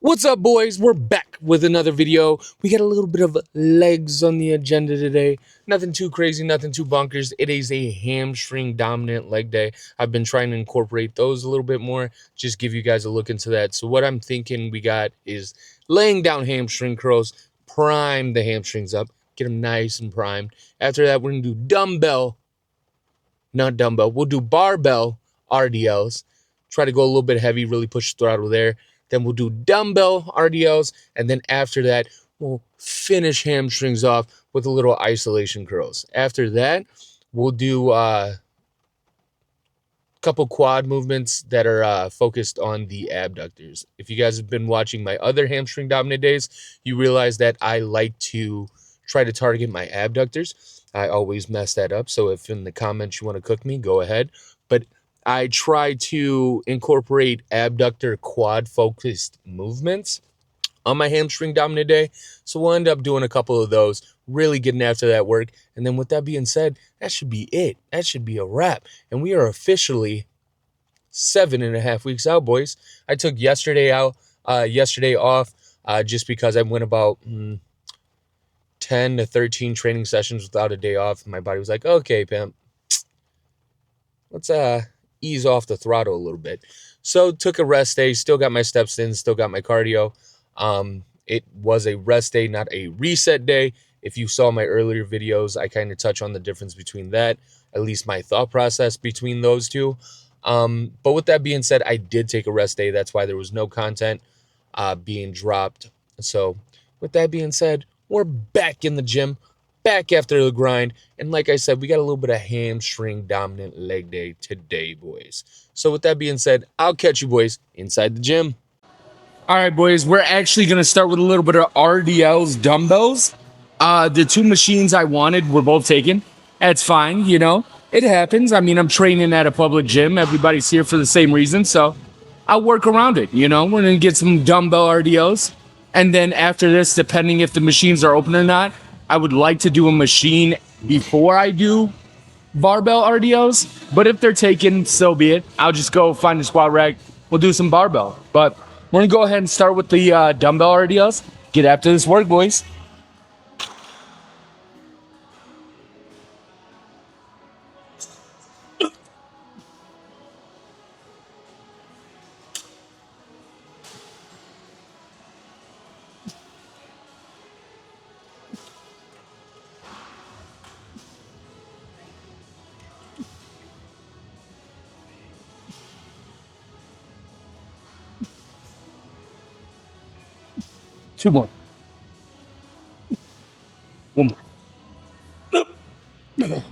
What's up, boys? We're back with another video. We got a little bit of legs on the agenda today. Nothing too crazy, nothing too bonkers. It is a hamstring dominant leg day. I've been trying to incorporate those a little bit more, just give you guys a look into that. So what I'm thinking we got is laying down hamstring curls, prime the hamstrings up, get them nice and primed. After that, we're going to do we'll do barbell RDLs. Try to go a little bit heavy, really push the throttle there. Then we'll do dumbbell RDLs. And then after that, we'll finish hamstrings off with a little isolation curls. After that, we'll do a couple quad movements that are focused on the abductors. If you guys have been watching my other hamstring dominant days, you realize that I like to try to target my abductors. I always mess that up. So if in the comments you want to cook me, go ahead. But I try to incorporate abductor quad focused movements on my hamstring dominant day. So we'll end up doing a couple of those, really getting after that work. And then with that being said, that should be it. That should be a wrap. And we are officially 7.5 weeks out, boys. I took yesterday off, just because I went about 10 to 13 training sessions without a day off. My body was like, okay, pimp, let's ease off the throttle a little bit. So took a rest day, still got my steps in, still got my cardio. It was a rest day, not a reset day. If you saw my earlier videos, I kind of touch on the difference between that, at least my thought process between those two. But with that being said, I did take a rest day. That's why there was no content being dropped. So with that being said, we're back in the gym, back after the grind. And like I said, we got a little bit of hamstring dominant leg day today, boys. So with that being said, I'll catch you boys inside the gym. All right, boys, we're actually going to start with a little bit of RDLs dumbbells. The two machines I wanted were both taken. That's fine, it happens. I mean, I'm training at a public gym. Everybody's here for the same reason, so I'll work around it. We're going to get some dumbbell RDLs. And then after this, depending if the machines are open or not, I would like to do a machine before I do barbell RDLs. But if they're taken, so be it. I'll just go find a squat rack. We'll do some barbell. But we're going to go ahead and start with the dumbbell RDLs. Get after this work, boys. Two more. One more.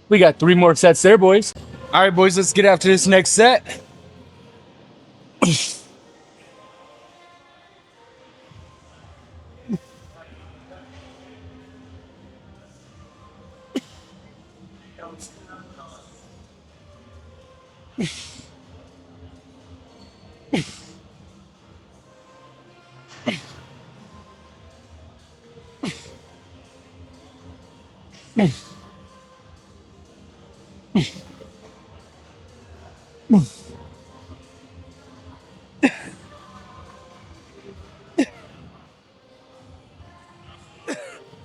We got 3 more sets there, boys. All right, boys, let's get after this next set.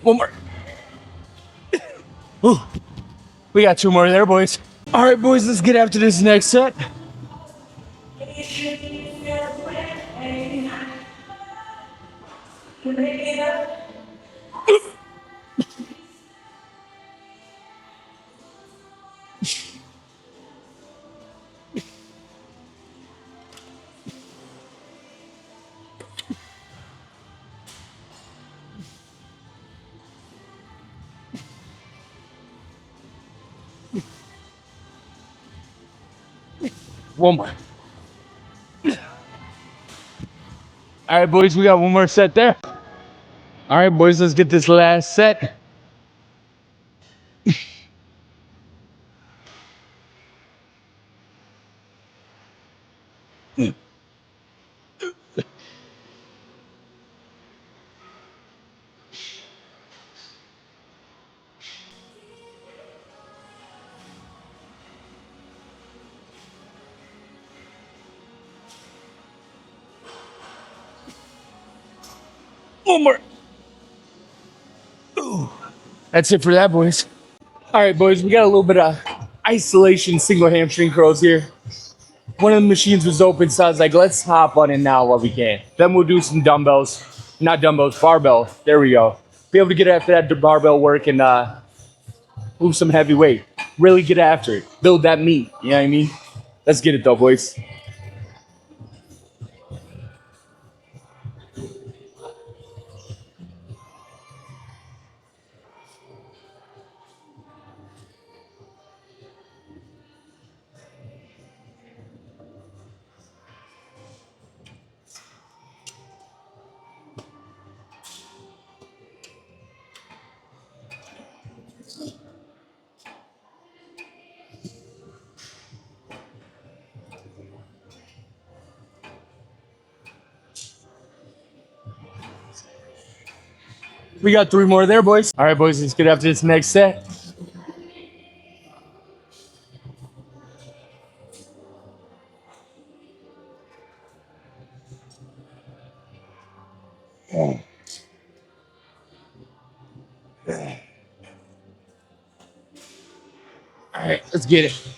One more. Ooh. We got 2 more there, boys. All right, boys, let's get after this next set. One more. All right, boys, we got 1 more set there. All right, boys, let's get this last set. One more. Ooh. That's it for that, boys. All right, boys, we got a little bit of isolation single hamstring curls here. One of the machines was open, so I was like, let's hop on it now while we can. Then we'll do some dumbbells, not dumbbells, barbell. There we go. Be able to get after that barbell work and move some heavy weight. Really get after it. Build that meat. You know what I mean? Let's get it though, boys. We got 3 more there, boys. All right, boys, let's get after this next set. All right, let's get it.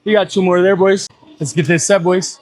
We got 2 more there, boys. Let's get this set, boys.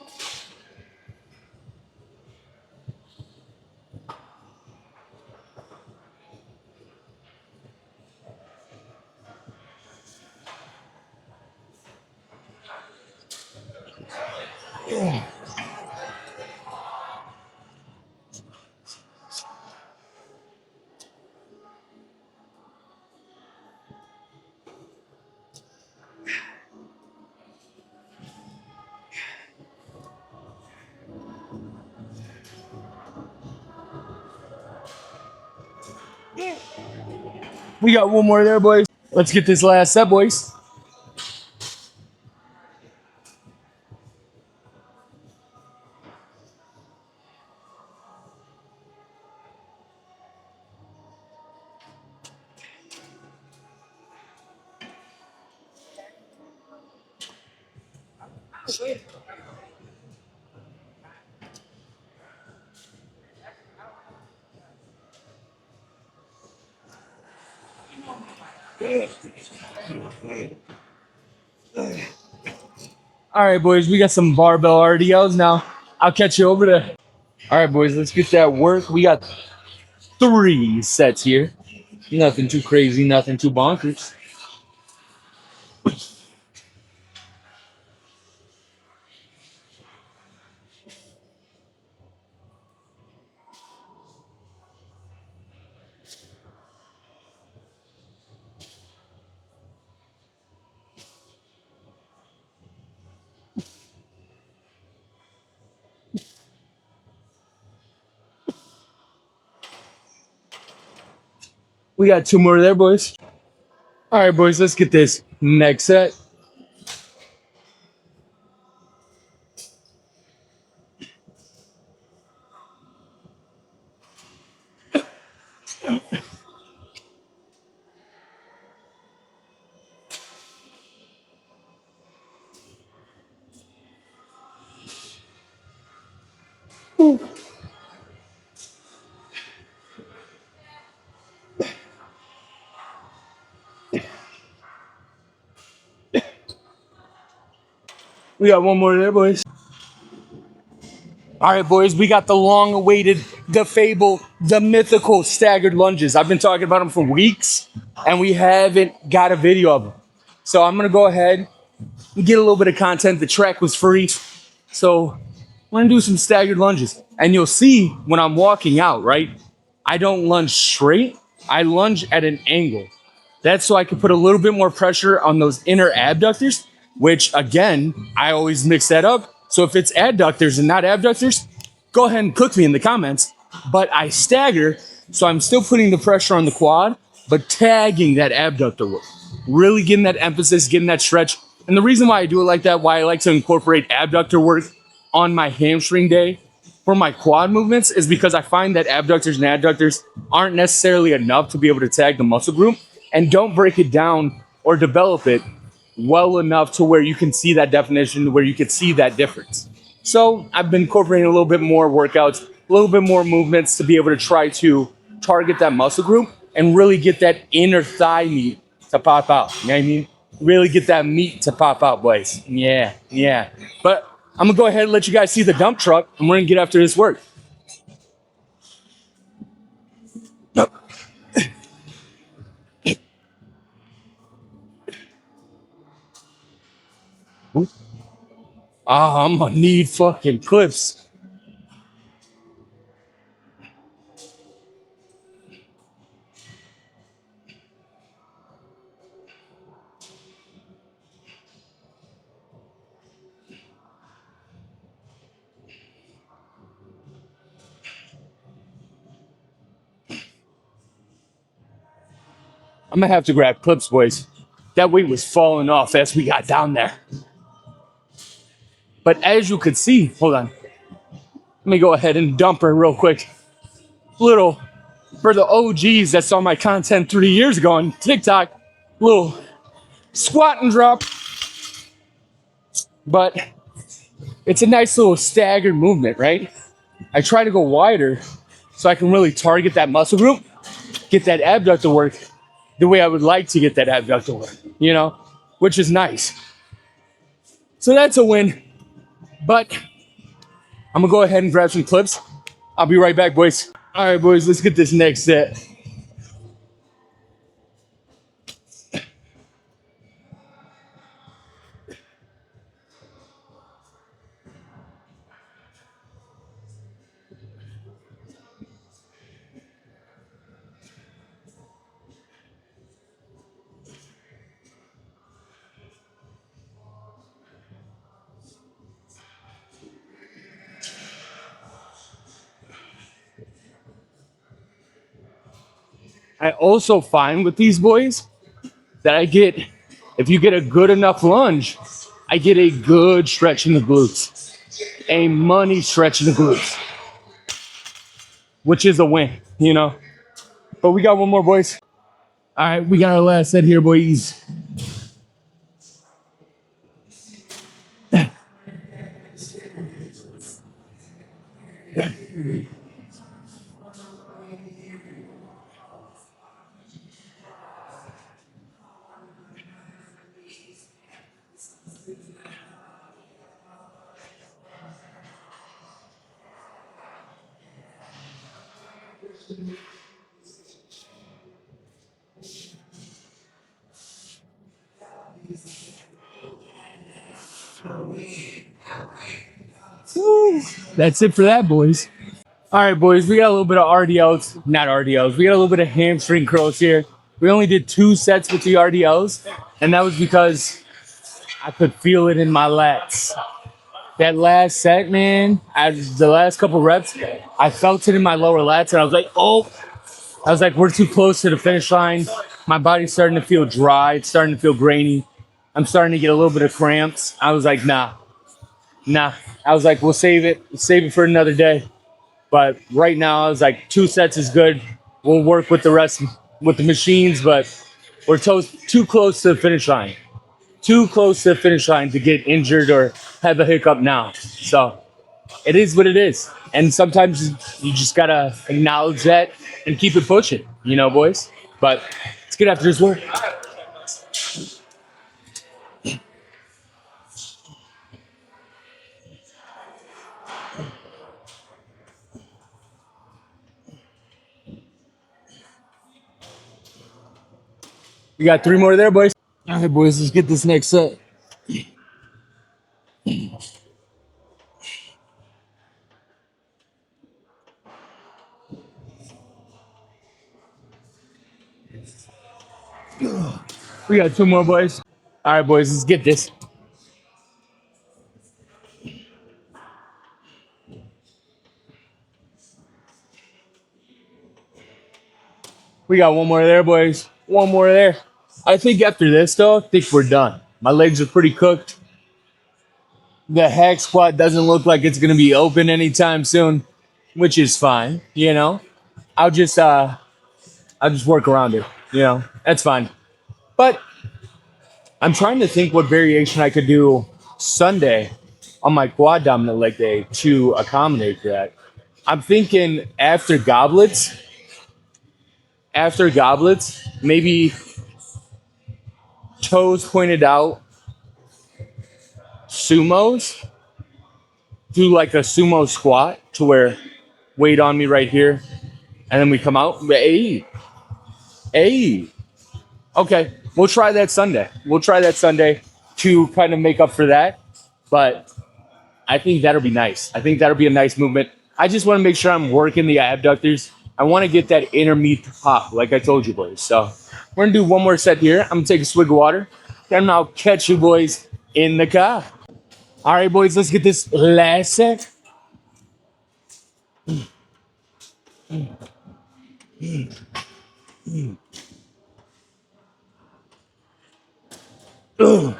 We got 1 more there, boys. Let's get this last set, boys. All right, boys, we got some barbell RDLs now. I'll catch you over there. All right, boys, let's get that work. We got 3 sets here. Nothing too crazy, nothing too bonkers. We got 2 more there, boys. All right, boys, let's get this next set. We got 1 more there, boys. All right, boys, we got the long-awaited, the fable, the mythical staggered lunges. I've been talking about them for weeks, and we haven't got a video of them. So I'm going to go ahead and get a little bit of content. The track was free, so I'm going to do some staggered lunges. And you'll see when I'm walking out, right? I don't lunge straight. I lunge at an angle. That's so I can put a little bit more pressure on those inner abductors, which, again, I always mix that up. So if it's adductors and not abductors, go ahead and cook me in the comments. But I stagger, so I'm still putting the pressure on the quad, but tagging that abductor work. Really getting that emphasis, getting that stretch. And the reason why I do it like that, why I like to incorporate abductor work on my hamstring day, for my quad movements is because I find that abductors and adductors aren't necessarily enough to be able to tag the muscle group and don't break it down or develop it well enough to where you can see that definition, where you can see that difference. So I've been incorporating a little bit more workouts, a little bit more movements to be able to try to target that muscle group and really get that inner thigh meat to pop out. You know what I mean? Really get that meat to pop out, boys. Yeah, yeah. But I'm gonna go ahead and let you guys see the dump truck, and we're gonna get after this work. I'm gonna need fucking clips. I'm gonna have to grab clips, boys. That weight was falling off as we got down there. But as you could see, hold on. Let me go ahead and dump her real quick. Little, for the OGs that saw my content 3 years ago on TikTok, little squat and drop. But it's a nice little staggered movement, right? I try to go wider so I can really target that muscle group, get that abductor work the way I would like to get that abductor work, you know, which is nice. So that's a win. But I'm gonna go ahead and grab some clips. I'll be right back, boys. All right, boys, let's get this next set. I also find with these boys that if you get a good enough lunge, I get a good stretch in the glutes, a money stretch in the glutes, which is a win, you know. But we got one more, boys. All right, we got our last set here, boys. Woo. That's it for that, boys. All right, boys, we got a little bit of RDLs, not RDLs. We got a little bit of hamstring curls here. We only did 2 sets with the RDLs, and that was because I could feel it in my lats. That last set, man, the last couple reps, I felt it in my lower lats, and I was like, oh, we're too close to the finish line. My body's starting to feel dry. It's starting to feel grainy. I'm starting to get a little bit of cramps. I was like, nah. I was like, we'll save it for another day. But right now, I was like, 2 sets is good. We'll work with the rest with the machines, but we're too close to the finish line. Too close to the finish line to get injured or have a hiccup now. So it is what it is. And sometimes you just gotta acknowledge that and keep it pushing, you know, boys. But let's get after this work. We got 3 more there, boys. All right, boys, let's get this next set. We got 2 more, boys. All right, boys, let's get this. We got 1 more there, boys. 1 more there. I think after this, though, I think we're done. My legs are pretty cooked. The hack squat doesn't look like it's gonna be open anytime soon, which is fine. You know, I'll just I'll just work around it. You know, that's fine. But I'm trying to think what variation I could do Sunday on my quad dominant leg day to accommodate that. I'm thinking after goblets, maybe toes pointed out, sumos, do like a sumo squat to where weight on me right here, and then we come out. Hey, hey. Okay, we'll try that Sunday. We'll try that Sunday to kind of make up for that. But I think that'll be nice. I think that'll be a nice movement. I just want to make sure I'm working the abductors. I want to get that inner meat pop, like I told you boys. So we're gonna do one more set here. I'm gonna take a swig of water, then I'll catch you boys in the car. All right, boys, let's get this last set. All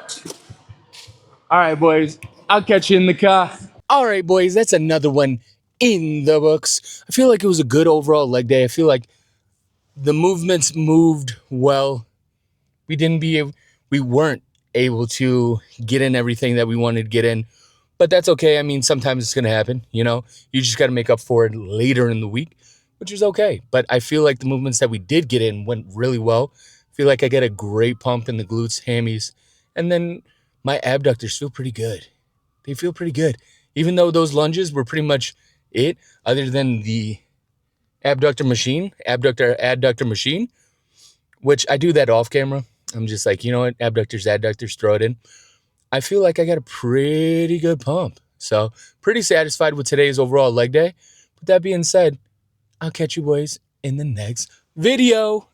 right, boys, I'll catch you in the car. All right, boys, that's another one in the books. I feel like it was a good overall leg day. I feel like the movements moved well. We weren't able to get in everything that we wanted to get in, but that's okay. I mean, sometimes it's gonna happen. You know, you just got to make up for it later in the week, which is okay. But I feel like the movements that we did get in went really well. I feel like I get a great pump in the glutes, hammies, and then my abductors feel pretty good. They feel pretty good, even though those lunges were pretty much it, other than the abductor adductor machine, which I do that off camera. I'm just like, you know what, adductors, throw it in. I feel like I got a pretty good pump. So pretty satisfied with today's overall leg day. With that being said, I'll catch you boys in the next video.